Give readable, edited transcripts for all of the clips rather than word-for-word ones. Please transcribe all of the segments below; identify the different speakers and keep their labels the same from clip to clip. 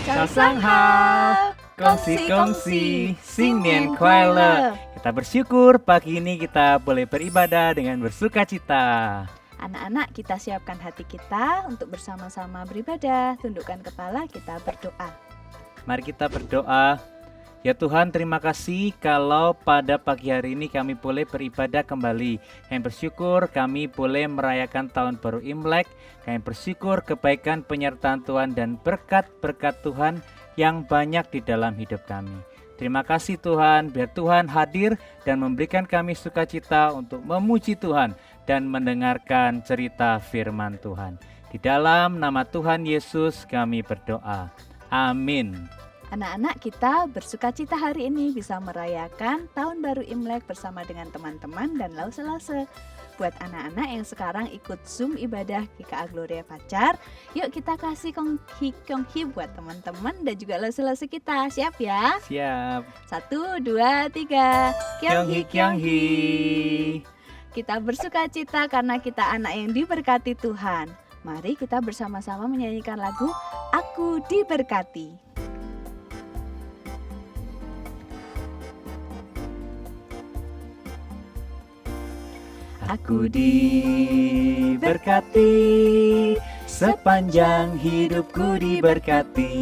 Speaker 1: 早上好，kongsi-kongsi, Singnian Kuala. Kita bersyukur pagi ini kita boleh beribadah dengan bersuka cita.
Speaker 2: Anak-anak, kita siapkan hati kita untuk bersama-sama beribadah. Tundukkan kepala, kita berdoa.
Speaker 1: Mari kita berdoa. Ya Tuhan, terima kasih kalau pada pagi hari ini kami boleh beribadah kembali. Kami bersyukur kami boleh merayakan tahun baru Imlek. Kami bersyukur kebaikan penyertaan Tuhan dan berkat-berkat Tuhan yang banyak di dalam hidup kami. Terima kasih Tuhan, biar Tuhan hadir dan memberikan kami sukacita untuk memuji Tuhan dan mendengarkan cerita firman Tuhan. Di dalam nama Tuhan Yesus kami berdoa. Amin.
Speaker 2: Anak-anak, kita bersukacita hari ini bisa merayakan tahun baru Imlek bersama dengan teman-teman dan lause-lause. Buat anak-anak yang sekarang ikut Zoom ibadah GKA Gloria Fajar, yuk kita kasih konghi buat teman-teman dan juga lause-lause kita. Siap ya?
Speaker 1: Siap.
Speaker 2: 1, 2, 3.
Speaker 1: Kyonghi.
Speaker 2: Kita bersukacita karena kita anak yang diberkati Tuhan. Mari kita bersama-sama menyanyikan lagu Aku Diberkati.
Speaker 1: Aku diberkati, sepanjang hidupku diberkati.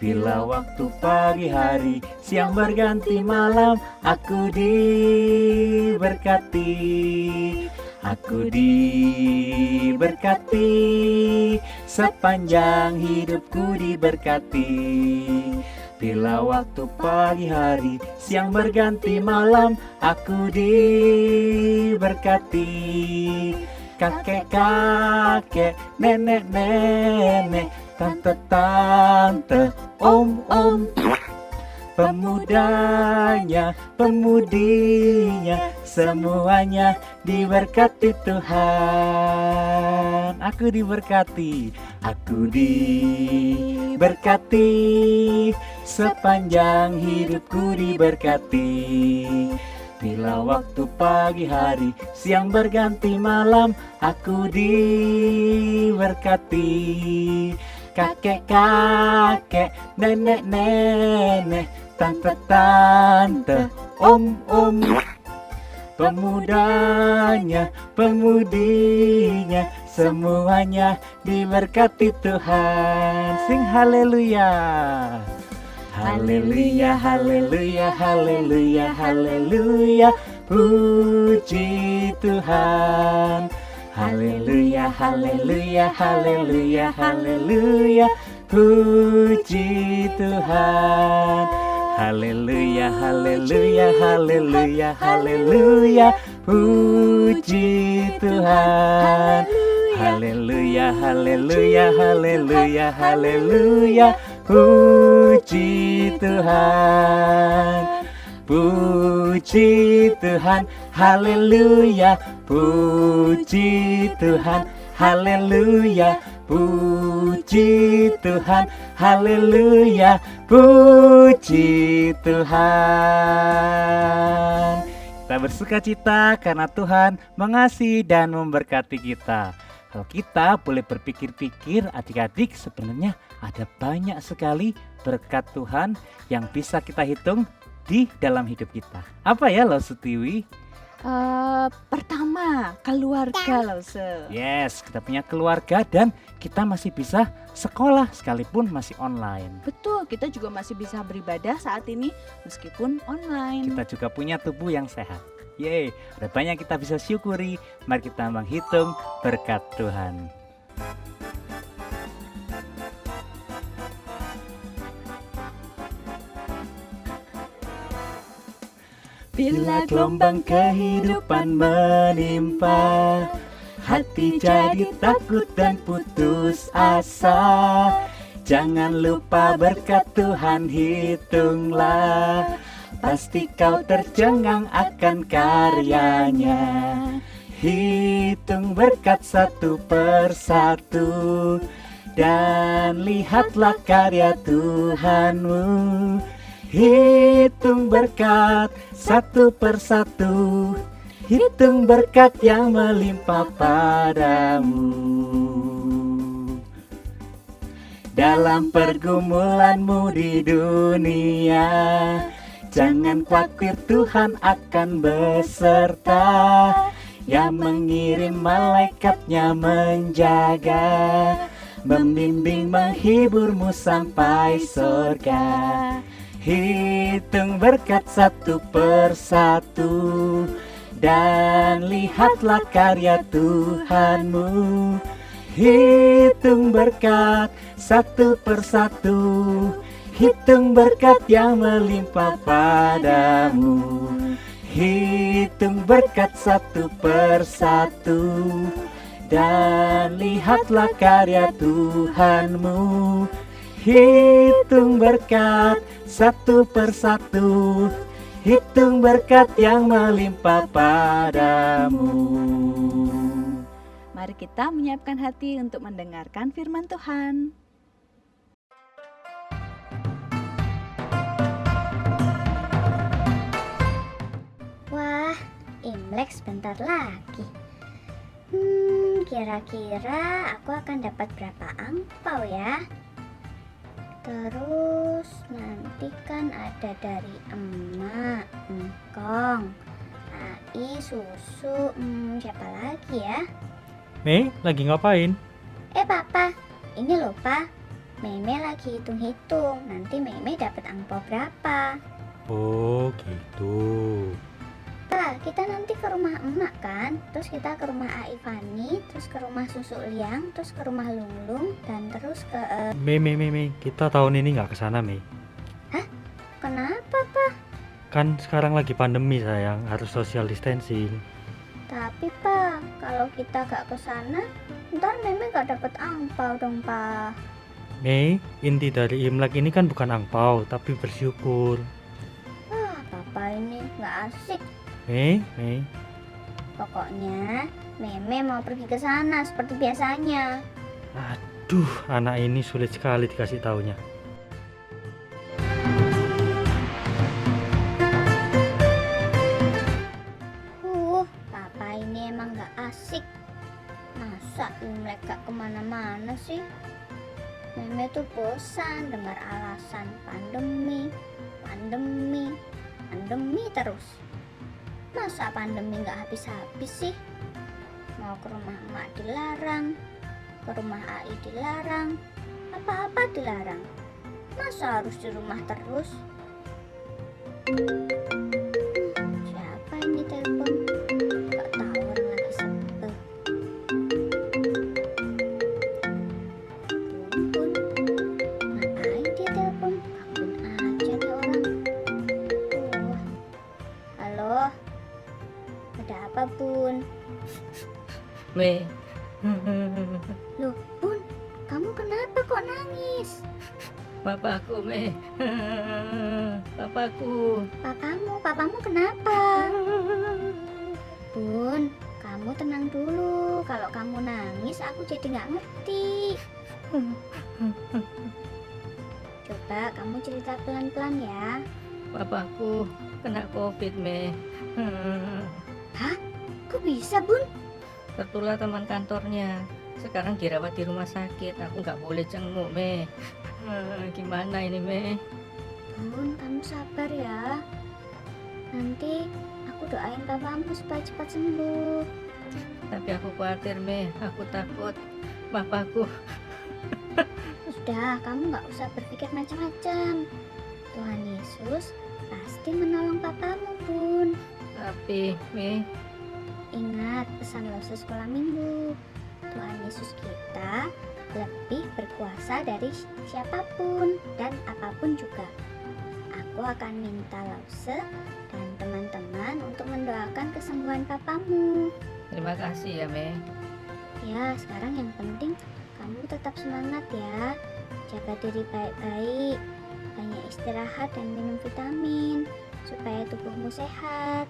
Speaker 1: Bila waktu pagi hari, siang berganti malam, aku diberkati. Aku diberkati, sepanjang hidupku diberkati. Bila waktu pagi hari, siang berganti malam, aku diberkati. Kakek-kakek, nenek-nenek, tante-tante, om-om, pemudanya, pemudinya, semuanya diberkati Tuhan. Aku diberkati, aku diberkati, sepanjang hidupku diberkati. Bila waktu pagi hari, siang berganti malam, aku diberkati. Kakek-kakek, nenek-nenek, tante-tante, om-om, pemudanya, pemudinya, semuanya diberkati Tuhan. Sing haleluya. Haleluya, haleluya, haleluya, haleluya, puji Tuhan. Haleluya, haleluya, haleluya, haleluya, puji Tuhan. Haleluya, haleluya, haleluya, haleluya, puji Tuhan. Haleluya, haleluya, haleluya, haleluya, puji Tuhan. Puji Tuhan, haleluya, puji Tuhan, haleluya, puji Tuhan, haleluya, puji Tuhan. Kita bersukacita karena Tuhan mengasihi dan memberkati kita. Kalau kita boleh berpikir-pikir, adik-adik, sebenarnya ada banyak sekali berkat Tuhan yang bisa kita hitung di dalam hidup kita. Apa ya, Lause Tiwi?
Speaker 2: Pertama, keluarga, Lause.
Speaker 1: Yes, kita punya keluarga dan kita masih bisa sekolah sekalipun masih online.
Speaker 2: Betul, kita juga masih bisa beribadah saat ini meskipun online.
Speaker 1: Kita juga punya tubuh yang sehat. Yeay, ada banyak kita bisa syukuri. Mari kita menghitung berkat Tuhan. Bila gelombang kehidupan menimpa, hati jadi takut dan putus asa. Jangan lupa berkat Tuhan hitunglah, pasti kau tercengang akan karyanya. Hitung berkat satu persatu, dan lihatlah karya Tuhanmu. Hitung berkat satu persatu, hitung berkat yang melimpah padamu. dalam pergumulanmu di dunia. Jangan khawatir, Tuhan akan beserta, yang mengirim malaikatnya menjaga, membimbing menghiburmu sampai surga. Hitung berkat satu persatu, dan lihatlah karya Tuhanmu. Hitung berkat satu persatu, hitung berkat yang melimpah padamu. Hitung berkat satu persatu, dan lihatlah karya Tuhanmu. Hitung berkat satu persatu, hitung berkat yang melimpah padamu.
Speaker 2: Mari kita menyiapkan hati untuk mendengarkan firman Tuhan.
Speaker 3: Wah, Imlek sebentar lagi. Kira-kira aku akan dapat berapa angpau ya? Terus nanti kan ada dari emak, engkong, ai, susu, siapa lagi ya?
Speaker 4: Mei, lagi ngapain?
Speaker 3: Papa, ini loh pa, Meme lagi hitung-hitung, nanti Meme dapat angpau berapa?
Speaker 4: Oh, gitu.
Speaker 3: Pa, kita nanti ke rumah emak kan, terus kita ke rumah Ai Fani, terus ke rumah Susu Liang, terus ke rumah Lunglung, dan terus ke...
Speaker 4: Mei, kita tahun ini nggak kesana, Mei.
Speaker 3: Kenapa, Pa?
Speaker 4: Kan sekarang lagi pandemi, sayang, harus social distancing.
Speaker 3: Tapi, Pa, kalau kita gak ke sana, ntar Meme gak dapet angpau dong, Pa.
Speaker 4: Mei, inti dari Imlek ini kan bukan angpau, tapi bersyukur.
Speaker 3: Papa ini gak asik.
Speaker 4: Mei,
Speaker 3: Pokoknya, Meme mau pergi ke sana seperti biasanya.
Speaker 4: aduh, anak ini sulit sekali dikasih taunya.
Speaker 3: Papa ini emang gak asik. Masa Imlek gak kemana-mana sih? Meme tuh bosan dengar alasan pandemi terus. Masa pandemi gak habis-habis sih? Mau ke rumah emak dilarang, ke rumah Ai dilarang, apa-apa dilarang. Masa harus di rumah terus? Siapa ini telepon? Gak tahu orang lagi sebel. Bun, ngapain dia telepon? Gangguin aja nih orang. Halo, ada apa Bun?
Speaker 5: Mei,
Speaker 3: Loh Bun, kamu kenapa kok nangis?
Speaker 5: papaku, Mei. Papaku.
Speaker 3: Papamu kenapa? Bun, kamu tenang dulu. Kalau kamu nangis, aku jadi nggak ngerti. Coba kamu cerita pelan-pelan ya.
Speaker 5: Papaku kena COVID, Mei.
Speaker 3: Kok bisa, Bun?
Speaker 5: Tertular teman kantornya. Sekarang dirawat di rumah sakit. Aku nggak boleh jenguk, Mei. Gimana ini, Mei?
Speaker 3: Bun, kamu sabar ya. Nanti aku doain papamu supaya cepat sembuh.
Speaker 5: Tapi aku khawatir, Mei. Aku takut papaku.
Speaker 3: Sudah, kamu nggak usah berpikir macam-macam. Tuhan Yesus pasti menolong papamu, Bun.
Speaker 5: Tapi, Mei,
Speaker 3: Ingat pesan Lause sekolah minggu. Tuhan Yesus kita lebih berkuasa dari siapapun dan apapun juga. Aku akan minta Lause dan teman-teman untuk mendoakan kesembuhan papamu.
Speaker 5: terima kasih ya, Mei.
Speaker 3: Ya, sekarang yang penting kamu tetap semangat ya. Jaga diri baik-baik, banyak istirahat dan minum vitamin supaya tubuhmu sehat.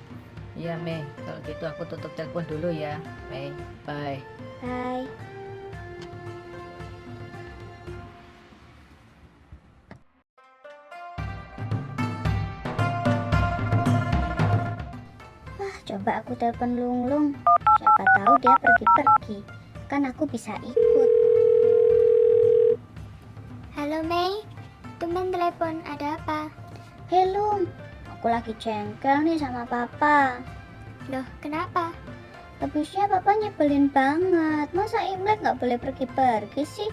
Speaker 5: Iya, Mei. Kalau gitu aku tutup telepon dulu ya, Mei. Bye.
Speaker 3: Bye. Coba aku telepon Lunglung. Siapa tahu dia pergi-pergi. Kan aku bisa ikut. Halo Mei, tumben telepon, ada apa? Hello, aku lagi jengkel nih sama papa. Loh, kenapa? Habisnya papa nyebelin banget. Masa Imlek nggak boleh pergi-pergi sih?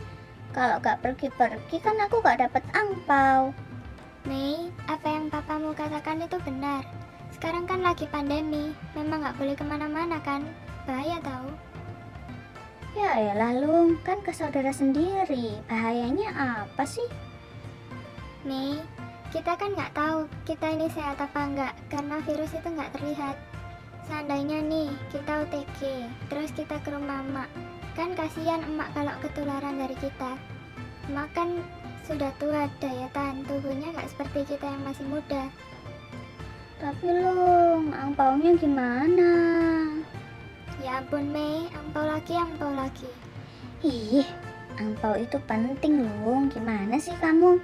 Speaker 3: Kalau nggak pergi-pergi kan aku nggak dapet angpau. Mei, apa yang papamu katakan itu benar. Sekarang kan lagi pandemi, memang nggak boleh kemana-mana kan? Bahaya tahu. Ya elah Lung, kan ke saudara sendiri. Bahayanya apa sih? Mei, kita kan nggak tahu kita ini sehat apa enggak, karena virus itu nggak terlihat. Seandainya nih, kita OTG, terus kita ke rumah emak. Kan kasihan emak kalau ketularan dari kita. Emak kan sudah tua, daya tahan tubuhnya nggak seperti kita yang masih muda. Tapi Lung, angpaunya gimana? Ya ampun Mei, angpau lagi. Ih, angpau itu penting Lung, gimana sih kamu?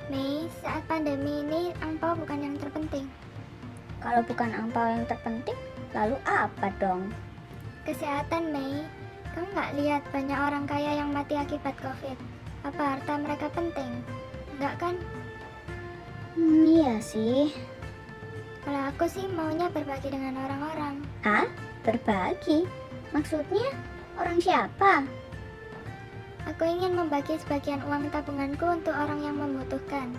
Speaker 3: Mei, saat pandemi ini angpau bukan yang terpenting. Kalau bukan angpau yang terpenting, lalu apa dong? Kesehatan Mei, kamu nggak lihat banyak orang kaya yang mati akibat COVID? Apa harta mereka penting? Enggak kan? Iya sih. Kalau aku sih maunya berbagi dengan orang-orang. Hah? Berbagi? Maksudnya orang siapa? Aku ingin membagi sebagian uang tabunganku untuk orang yang membutuhkan.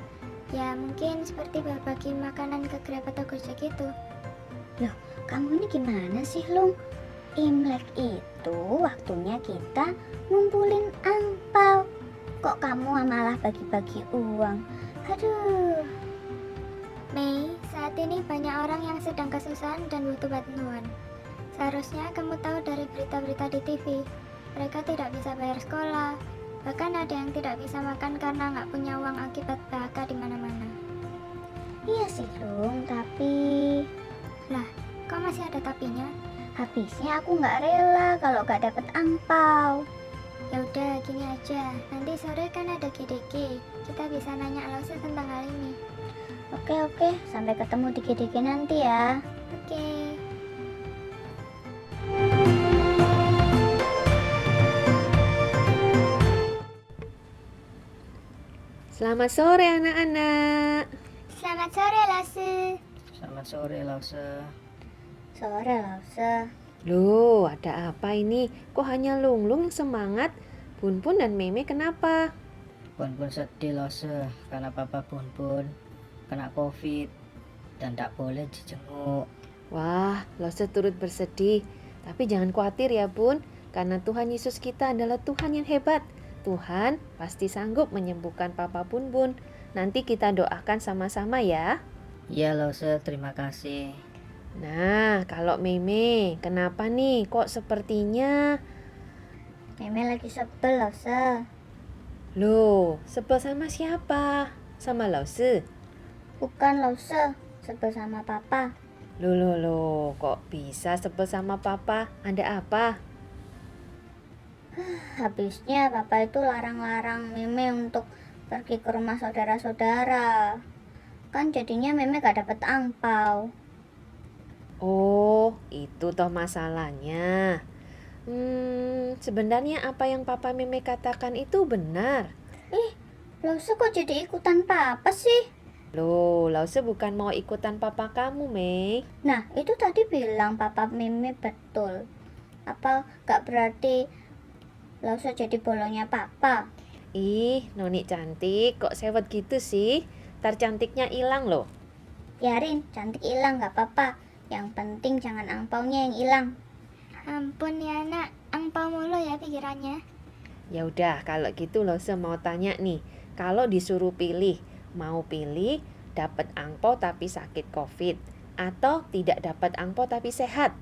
Speaker 3: Ya mungkin seperti berbagi makanan ke Grab atau Gojek gitu. Loh, kamu ini gimana sih Lung? Imlek itu waktunya kita ngumpulin angpau. Kok kamu malah bagi-bagi uang? Aduh. Mei, saat ini banyak orang yang sedang kesusahan dan butuh bantuan. Seharusnya kamu tahu dari berita-berita di TV. Mereka tidak bisa bayar sekolah. Bahkan ada yang tidak bisa makan karena nggak punya uang akibat PHK di mana-mana. Iya sih Lung, tapi... Lah, kok masih ada tapinya? Habisnya aku nggak rela kalau nggak dapet angpau. Ya udah, gini aja. Nanti sore kan ada GDG. Kita bisa nanya Lause tentang hal ini. Oke. Sampai ketemu di GDG nanti ya. Oke.
Speaker 6: Selamat sore anak-anak.
Speaker 3: Selamat sore Lause.
Speaker 5: Selamat sore Lause.
Speaker 3: Sore Lause.
Speaker 6: Loh, ada apa ini? Kok hanya Lunglung yang semangat? Bunbun dan Meme kenapa?
Speaker 5: Bun sedih Lause karena papa Bun kena COVID dan tak boleh dijenguk.
Speaker 6: Wah, Lose turut bersedih. Tapi jangan khawatir ya Bun, karena Tuhan Yesus kita adalah Tuhan yang hebat. Tuhan pasti sanggup menyembuhkan Papa Bunbun. Nanti kita doakan sama-sama ya.
Speaker 5: Iya Lause, terima kasih.
Speaker 6: Nah, kalau Meme, kenapa nih? Kok sepertinya...
Speaker 3: Meme lagi sebel Lause.
Speaker 6: Loh, sebel sama siapa? Sama Lause?
Speaker 3: Bukan Lause, sebel sama papa.
Speaker 6: Loh, kok bisa sebel sama Papa? Ada apa?
Speaker 3: Habisnya papa itu larang-larang Meme untuk pergi ke rumah saudara-saudara. Kan jadinya Meme gak dapet angpau.
Speaker 6: Oh, itu toh masalahnya. Sebenarnya apa yang Papa Meme katakan itu benar.
Speaker 3: Lause kok jadi ikutan papa sih?
Speaker 6: Loh, Lause bukan mau ikutan papa kamu, Mei.
Speaker 3: Nah, itu tadi bilang papa Meme betul. Apa gak berarti Lause jadi bolongnya papa?
Speaker 6: Ih, Noni cantik, kok sewot gitu sih? Ntar cantiknya hilang loh.
Speaker 3: Biarin, cantik hilang gak apa-apa. Yang penting jangan angpaunya yang hilang. Ampun ya nak, angpau mulu ya pikirannya.
Speaker 6: Ya udah, kalau gitu Lause mau tanya nih. Kalau disuruh pilih, mau pilih dapat angpau tapi sakit COVID atau tidak dapat angpau tapi sehat?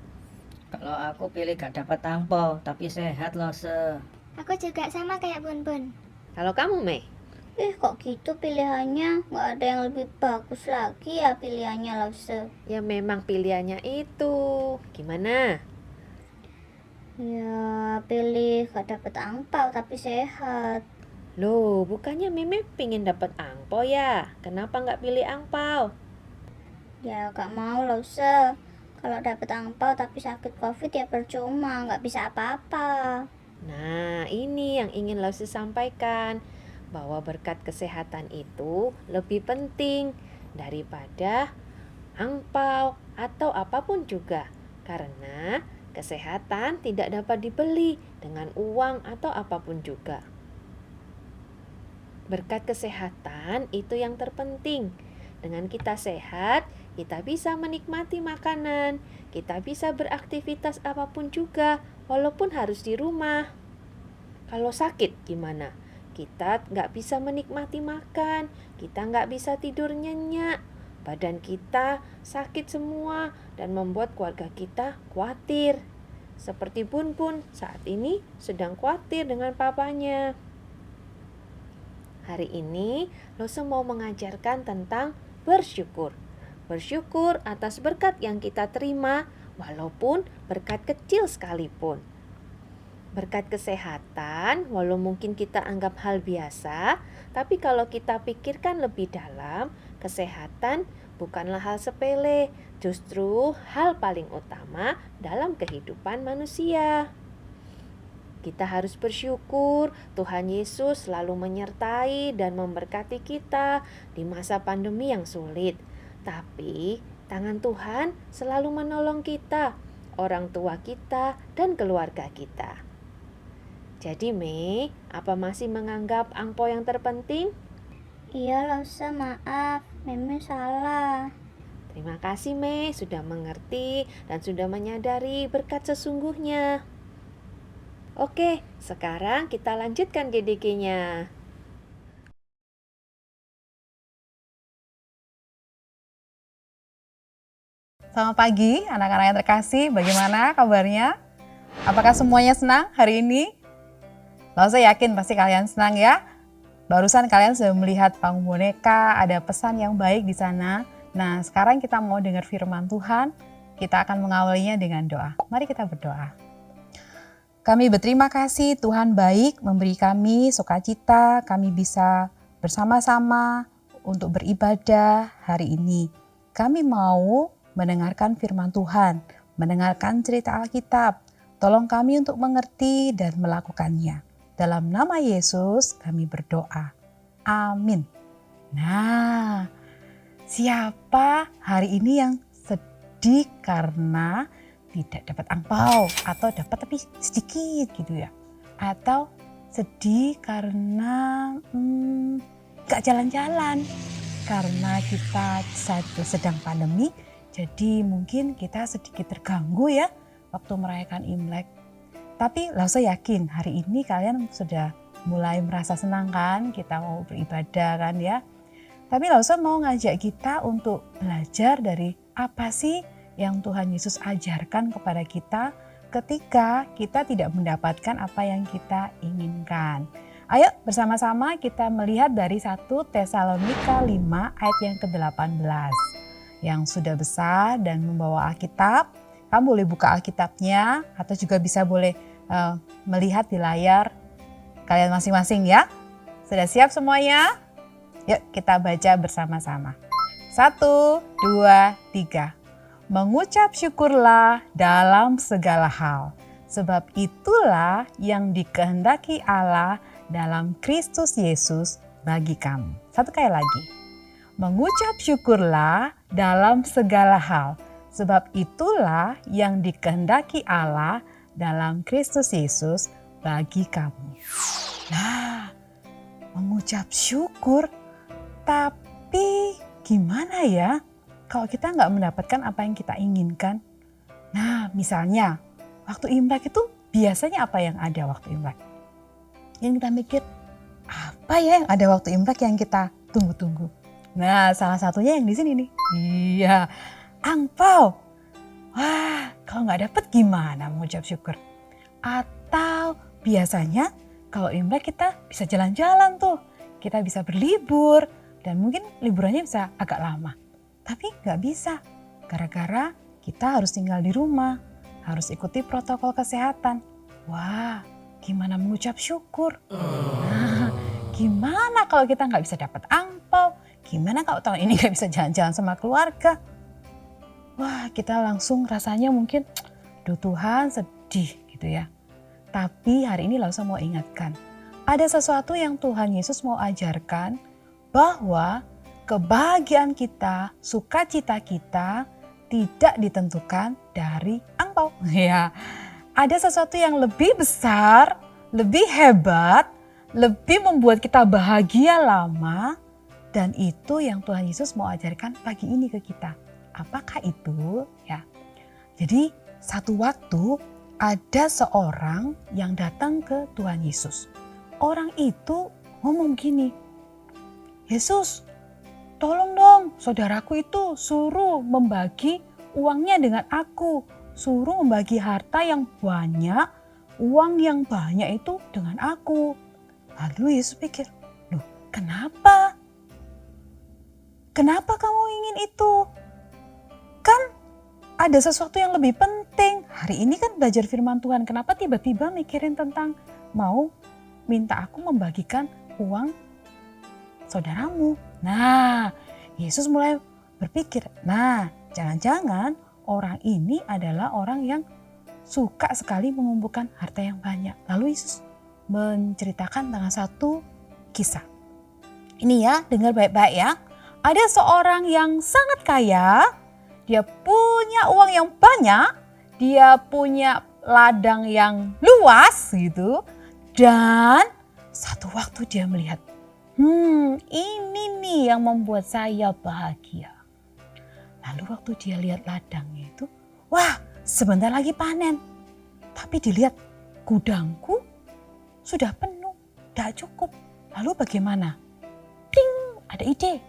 Speaker 5: Kalau aku pilih gak dapat angpau tapi sehat Lause.
Speaker 3: Aku juga sama kayak Bun.
Speaker 6: Kalau kamu, Mei?
Speaker 3: Kok gitu pilihannya? Gak ada yang lebih bagus lagi ya pilihannya Lause.
Speaker 6: Ya memang pilihannya itu. Gimana?
Speaker 3: Ya pilih gak dapet angpau tapi sehat.
Speaker 6: Loh, bukannya Meme pingin dapat angpau ya? Kenapa nggak pilih angpau?
Speaker 3: Ya gak mau Lause. Kalau dapet angpau tapi sakit COVID ya percuma, gak bisa apa-apa.
Speaker 6: Nah, ini yang ingin Lause sampaikan. bahwa berkat kesehatan itu lebih penting daripada angpau atau apapun juga, karena kesehatan tidak dapat dibeli dengan uang atau apapun juga. Berkat kesehatan itu yang terpenting. Dengan kita sehat, kita bisa menikmati makanan, kita bisa beraktivitas apapun juga, walaupun harus di rumah. Kalau sakit gimana? Kita nggak bisa menikmati makan, kita nggak bisa tidur nyenyak, badan kita sakit semua dan membuat keluarga kita khawatir. Seperti Bun Bun saat ini sedang khawatir dengan papanya. Hari ini Lose mau mengajarkan tentang bersyukur. Bersyukur atas berkat yang kita terima, walaupun berkat kecil sekalipun. Berkat kesehatan, walau mungkin kita anggap hal biasa, tapi kalau kita pikirkan lebih dalam, kesehatan bukanlah hal sepele, justru hal paling utama dalam kehidupan manusia. Kita harus bersyukur Tuhan Yesus selalu menyertai dan memberkati kita di masa pandemi yang sulit. Tapi tangan Tuhan selalu menolong kita, orang tua kita, dan keluarga kita. Jadi Mei, apa masih menganggap angpau yang terpenting?
Speaker 3: Iya Lose, maaf, Meme salah.
Speaker 6: Terima kasih Mei sudah mengerti dan sudah menyadari berkat sesungguhnya. Oke, sekarang kita lanjutkan JDG-nya.
Speaker 7: Selamat pagi anak-anak yang terkasih, bagaimana kabarnya? Apakah semuanya senang hari ini? Lose yakin pasti kalian senang ya. Barusan kalian sudah melihat panggung boneka, ada pesan yang baik di sana. Nah, sekarang kita mau dengar firman Tuhan. Kita akan mengawalinya dengan doa. Mari kita berdoa. Kami berterima kasih Tuhan baik memberi kami sukacita, kami bisa bersama-sama untuk beribadah hari ini. Kami mau mendengarkan firman Tuhan, mendengarkan cerita Alkitab. Tolong kami untuk mengerti dan melakukannya. Dalam nama Yesus kami berdoa. Amin. Nah, siapa hari ini yang sedih karena tidak dapat angpau atau dapat tapi sedikit gitu ya? Atau sedih karena gak jalan-jalan karena kita sedang pandemi, jadi mungkin kita sedikit terganggu ya waktu merayakan Imlek. Tapi Lause yakin hari ini kalian sudah mulai merasa senang kan, kita mau beribadah kan ya. Tapi Lause mau ngajak kita untuk belajar dari apa sih yang Tuhan Yesus ajarkan kepada kita ketika kita tidak mendapatkan apa yang kita inginkan. Ayo bersama-sama kita melihat dari 1 Tesalonika 5 ayat yang ke-18. Yang sudah besar dan membawa Alkitab, kamu boleh buka Alkitabnya atau juga bisa boleh melihat di layar kalian masing-masing ya. Sudah siap semuanya? Yuk kita baca bersama-sama. 1, 2, 3. Mengucap syukurlah dalam segala hal, sebab itulah yang dikehendaki Allah dalam Kristus Yesus bagi kamu. Satu kali lagi. Mengucap syukurlah dalam segala hal, sebab itulah yang dikehendaki Allah dalam Kristus Yesus bagi kamu. Nah, mengucap syukur, tapi gimana ya kalau kita nggak mendapatkan apa yang kita inginkan? Nah, misalnya waktu Imlek itu biasanya apa yang ada waktu Imlek? Yang kita mikir, apa ya yang ada waktu Imlek yang kita tunggu-tunggu? Nah, salah satunya yang di sini nih. Iya, angpau. Wah, kalau nggak dapet gimana mengucap syukur? Atau biasanya kalau Imlek kita bisa jalan-jalan tuh. Kita bisa berlibur dan mungkin liburannya bisa agak lama. Tapi nggak bisa, gara-gara kita harus tinggal di rumah, harus ikuti protokol kesehatan. Wah, gimana mengucap syukur? Nah, gimana kalau kita nggak bisa dapat angpau? Gimana kalau tahun ini nggak bisa jalan-jalan sama keluarga? Wah, kita langsung rasanya mungkin, duh Tuhan sedih gitu ya. Tapi hari ini Lause mau ingatkan, ada sesuatu yang Tuhan Yesus mau ajarkan, bahwa kebahagiaan kita, sukacita kita tidak ditentukan dari angpau. Ya, ada sesuatu yang lebih besar, lebih hebat, lebih membuat kita bahagia lama, dan itu yang Tuhan Yesus mau ajarkan pagi ini ke kita. Apakah itu? Ya. Jadi satu waktu ada seorang yang datang ke Tuhan Yesus. Orang itu ngomong gini, Yesus, tolong dong, saudaraku itu suruh membagi uangnya dengan aku. Suruh membagi harta yang banyak, uang yang banyak itu dengan aku. Lalu Yesus pikir, loh kenapa? Kenapa kamu ingin itu? Kan ada sesuatu yang lebih penting. Hari ini kan belajar firman Tuhan, kenapa tiba-tiba mikirin tentang mau minta aku membagikan uang saudaramu? Nah, Yesus mulai berpikir, nah jangan-jangan orang ini adalah orang yang suka sekali mengumpulkan harta yang banyak. Lalu Yesus menceritakan tentang satu kisah. Ini ya, dengar baik-baik ya. Ada seorang yang sangat kaya, dia punya uang yang banyak, dia punya ladang yang luas gitu. Dan satu waktu dia melihat, ini nih yang membuat saya bahagia. Lalu waktu dia lihat ladangnya itu, wah sebentar lagi panen. Tapi dilihat gudangku sudah penuh, tidak cukup. Lalu bagaimana? Ting, ada ide.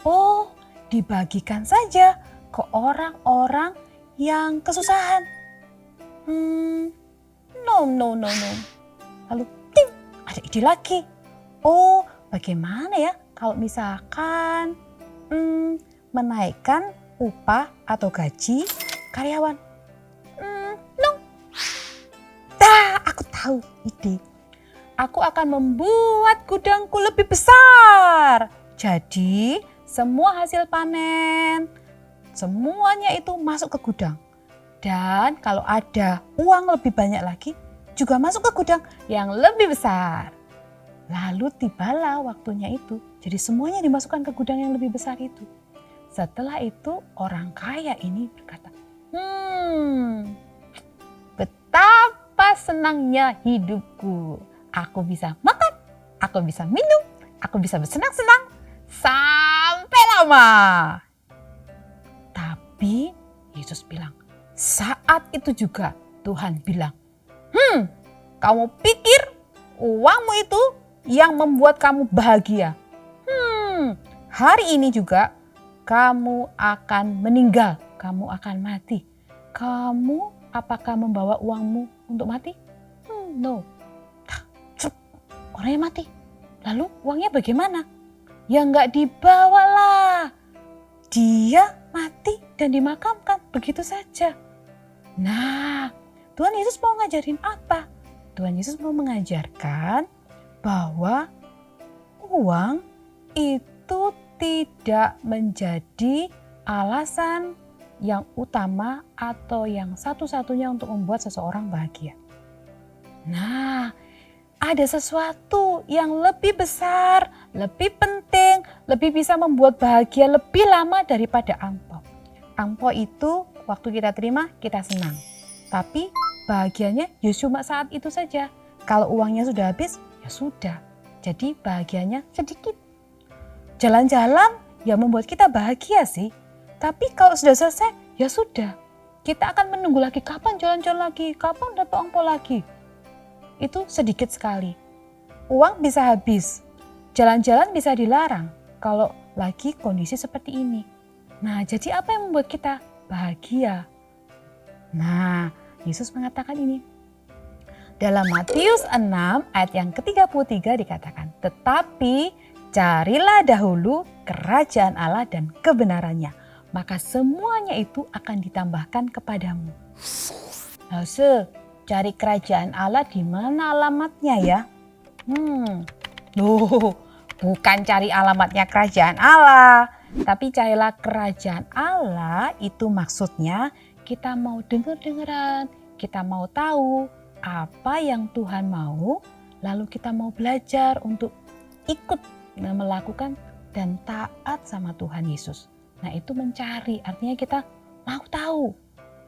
Speaker 7: Oh, dibagikan saja ke orang-orang yang kesusahan. No. Lalu ting, ada ide lagi. Oh, bagaimana ya kalau misalkan menaikkan upah atau gaji karyawan? No. Aku tahu ide. Aku akan membuat gudangku lebih besar. Jadi semua hasil panen, semuanya itu masuk ke gudang. Dan kalau ada uang lebih banyak lagi, juga masuk ke gudang yang lebih besar. Lalu tibalah waktunya itu. Jadi semuanya dimasukkan ke gudang yang lebih besar itu. Setelah itu orang kaya ini berkata, betapa senangnya hidupku. Aku bisa makan, aku bisa minum, aku bisa bersenang-senang sampai lama. Tapi Yesus bilang, saat itu juga Tuhan bilang, kamu pikir uangmu itu yang membuat kamu bahagia? Hari ini juga kamu akan meninggal, kamu akan mati. Kamu apakah membawa uangmu untuk mati? No. Orangnya mati. Lalu uangnya bagaimana? Ya nggak dibawalah. Dia mati dan dimakamkan begitu saja. Nah, Tuhan Yesus mau ngajarin apa? Tuhan Yesus mau mengajarkan bahwa uang itu tidak menjadi alasan yang utama atau yang satu-satunya untuk membuat seseorang bahagia. Nah, ada sesuatu yang lebih besar, lebih penting, lebih bisa membuat bahagia lebih lama daripada angpau. Angpau itu waktu kita terima kita senang. Tapi bahagianya ya cuma saat itu saja. Kalau uangnya sudah habis, ya sudah. Jadi bahagianya sedikit. Jalan-jalan ya membuat kita bahagia sih. Tapi kalau sudah selesai, ya sudah. Kita akan menunggu lagi kapan jalan-jalan lagi, kapan dapat angpau lagi. Itu sedikit sekali. Uang bisa habis, jalan-jalan bisa dilarang kalau lagi kondisi seperti ini. Nah, jadi apa yang membuat kita bahagia? Nah, Yesus mengatakan ini. Dalam Matius 6 ayat yang ke-33 dikatakan, tetapi carilah dahulu kerajaan Allah dan kebenarannya, maka semuanya itu akan ditambahkan kepadamu. Nah, cari kerajaan Allah di mana alamatnya ya? Loh, bukan cari alamatnya kerajaan Allah, tapi carilah kerajaan Allah itu maksudnya kita mau dengar-dengaran, kita mau tahu apa yang Tuhan mau, lalu kita mau belajar untuk ikut melakukan dan taat sama Tuhan Yesus. Nah, itu mencari, artinya kita mau tahu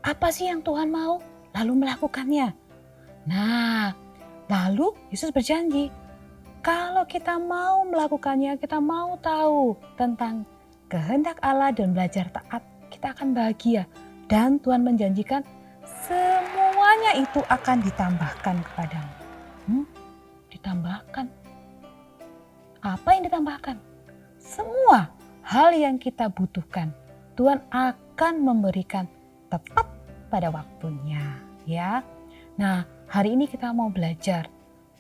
Speaker 7: apa sih yang Tuhan mau, lalu melakukannya. Nah, lalu Yesus berjanji, kalau kita mau melakukannya, kita mau tahu tentang kehendak Allah dan belajar taat, kita akan bahagia. Dan Tuhan menjanjikan semuanya itu akan ditambahkan kepadamu. Ditambahkan. Apa yang ditambahkan? Semua hal yang kita butuhkan, Tuhan akan memberikan tepat pada waktunya, ya. Nah, hari ini kita mau belajar.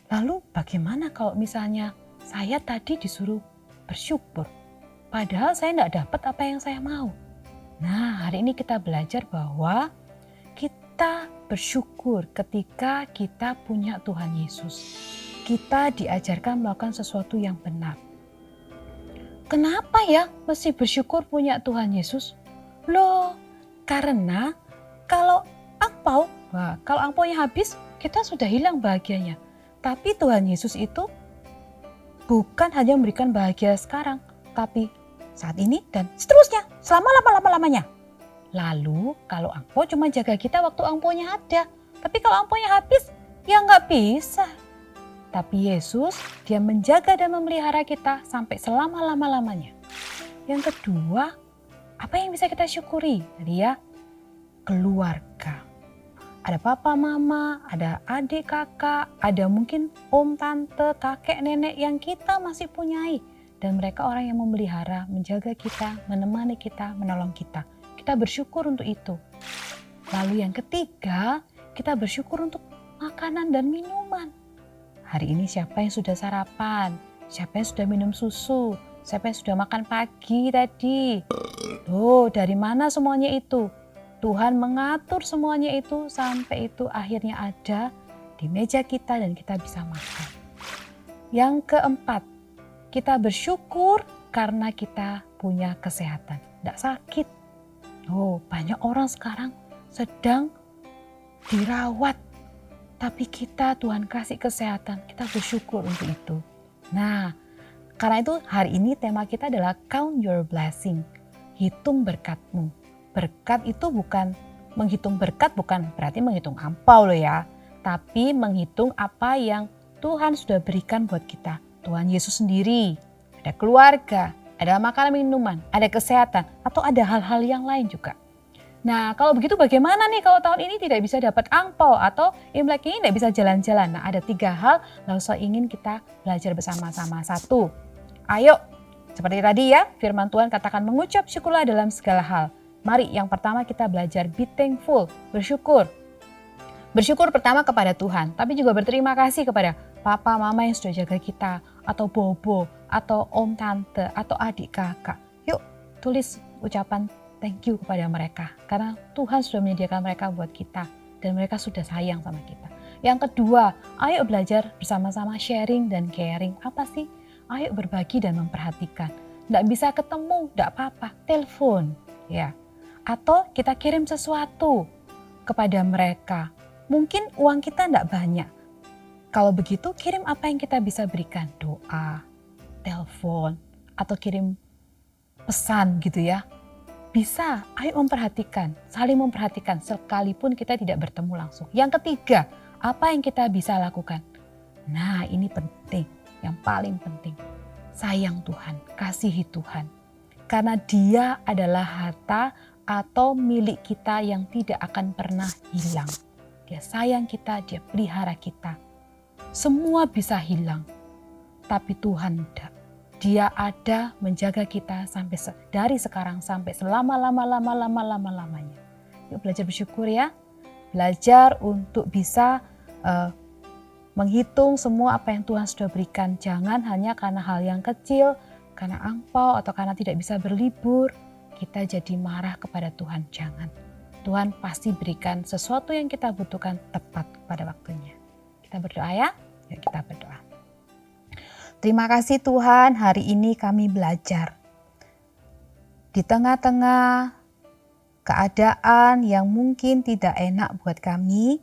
Speaker 7: Lalu bagaimana kalau misalnya saya tadi disuruh bersyukur, padahal saya tidak dapat apa yang saya mau. Nah, hari ini kita belajar bahwa kita bersyukur ketika kita punya Tuhan Yesus. Kita diajarkan melakukan sesuatu yang benar. Kenapa ya mesti bersyukur punya Tuhan Yesus? Loh, karena kalau angpaunya habis, kita sudah hilang bahagianya. Tapi Tuhan Yesus itu bukan hanya memberikan bahagia sekarang, tapi saat ini dan seterusnya, selama lama-lamanya. Lalu kalau angpau cuma jaga kita waktu angpaunya ada, tapi kalau angpaunya habis, ya nggak bisa. Tapi Yesus, dia menjaga dan memelihara kita sampai selama-lama-lamanya. Yang kedua, apa yang bisa kita syukuri? Tadi ya, keluarga. Ada papa, mama, ada adik, kakak, ada mungkin om, tante, kakek, nenek yang kita masih punyai. Dan mereka orang yang memelihara, menjaga kita, menemani kita, menolong kita. Kita bersyukur untuk itu. Lalu yang ketiga, kita bersyukur untuk makanan dan minuman. Hari ini siapa yang sudah sarapan? Siapa yang sudah minum susu? Siapa yang sudah makan pagi tadi? Oh, dari mana semuanya itu? Tuhan mengatur semuanya itu sampai itu akhirnya ada di meja kita dan kita bisa makan. Yang keempat, kita bersyukur karena kita punya kesehatan, tidak sakit. Oh, banyak orang sekarang sedang dirawat, tapi kita Tuhan kasih kesehatan, kita bersyukur untuk itu. Nah, karena itu hari ini tema kita adalah Count Your Blessing, hitung berkatmu. Berkat itu bukan, menghitung berkat bukan berarti menghitung ampau loh ya, tapi menghitung apa yang Tuhan sudah berikan buat kita. Tuhan Yesus sendiri, ada keluarga, ada makanan minuman, ada kesehatan, atau ada hal-hal yang lain juga. Nah, kalau begitu bagaimana nih kalau tahun ini tidak bisa dapat angpau atau Imlek ini tidak bisa jalan-jalan? Nah, ada 3 hal lalu saya ingin kita belajar bersama-sama. 1, ayo seperti tadi ya, firman Tuhan katakan mengucap syukurlah dalam segala hal. Mari yang pertama kita belajar be thankful, bersyukur. Bersyukur pertama kepada Tuhan, tapi juga berterima kasih kepada papa, mama yang sudah jaga kita, atau bobo, atau om, tante, atau adik, kakak. Yuk tulis ucapan thank you kepada mereka, karena Tuhan sudah menyediakan mereka buat kita, dan mereka sudah sayang sama kita. Yang kedua, ayo belajar bersama-sama sharing dan caring. Apa sih? Ayo berbagi dan memperhatikan. Nggak bisa ketemu, nggak apa-apa, telepon. Ya. Atau kita kirim sesuatu kepada mereka. Mungkin uang kita nggak banyak. Kalau begitu, kirim apa yang kita bisa berikan. Doa, telepon, atau kirim pesan gitu ya. Bisa, ayo memperhatikan, saling memperhatikan sekalipun kita tidak bertemu langsung. Yang ketiga, apa yang kita bisa lakukan? Nah, ini penting, yang paling penting. Sayang Tuhan, kasihi Tuhan. Karena Dia adalah harta atau milik kita yang tidak akan pernah hilang. Dia sayang kita, Dia pelihara kita. Semua bisa hilang, tapi Tuhan tidak. Dia ada menjaga kita sampai dari sekarang sampai selama-lamanya. Yuk belajar bersyukur ya. Belajar untuk bisa menghitung semua apa yang Tuhan sudah berikan. Jangan hanya karena hal yang kecil, karena angpau atau karena tidak bisa berlibur, kita jadi marah kepada Tuhan. Jangan. Tuhan pasti berikan sesuatu yang kita butuhkan tepat pada waktunya. Kita berdoa ya. Yuk kita berdoa. Terima kasih Tuhan, hari ini kami belajar. Di tengah-tengah keadaan yang mungkin tidak enak buat kami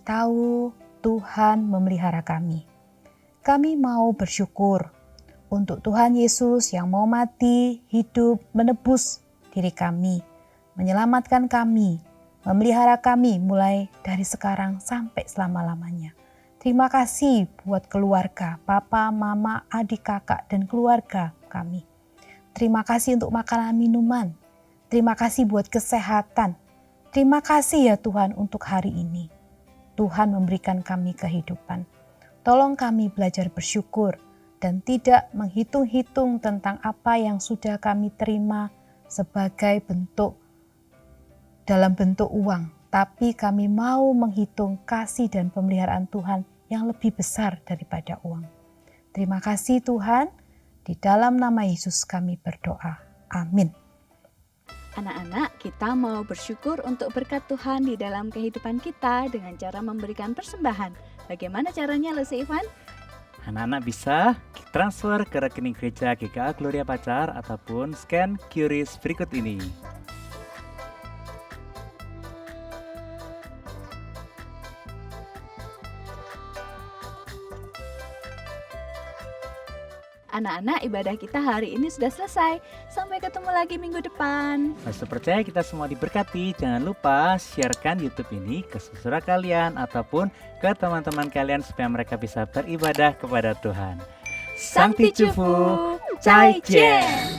Speaker 7: tahu Tuhan memelihara kami. kami mau bersyukur untuk Tuhan Yesus yang mau mati, hidup, menebus diri kami, menyelamatkan kami, memelihara kami mulai dari sekarang sampai selama-lamanya. Terima kasih buat keluarga, papa, mama, adik, kakak, dan keluarga kami. Terima kasih untuk makanan minuman. Terima kasih buat kesehatan. Terima kasih ya Tuhan untuk hari ini. Tuhan memberikan kami kehidupan. Tolong kami belajar bersyukur dan tidak menghitung-hitung tentang apa yang sudah kami terima sebagai dalam bentuk uang. Tapi kami mau menghitung kasih dan pemeliharaan Tuhan yang lebih besar daripada uang. Terima kasih Tuhan, di dalam nama Yesus kami berdoa. Amin.
Speaker 2: Anak-anak, kita mau bersyukur untuk berkat Tuhan di dalam kehidupan kita dengan cara memberikan persembahan. Bagaimana caranya, Lese Ivan?
Speaker 1: Anak-anak bisa transfer ke rekening gereja GKA Gloria Pacar ataupun scan QRIS berikut ini.
Speaker 2: Anak-anak, ibadah kita hari ini sudah selesai. Sampai ketemu lagi minggu depan.
Speaker 1: Masih percaya kita semua diberkati. Jangan lupa sharekan YouTube ini ke saudara kalian ataupun ke teman-teman kalian supaya mereka bisa beribadah kepada Tuhan. Sankti Cufu, Cai Jen.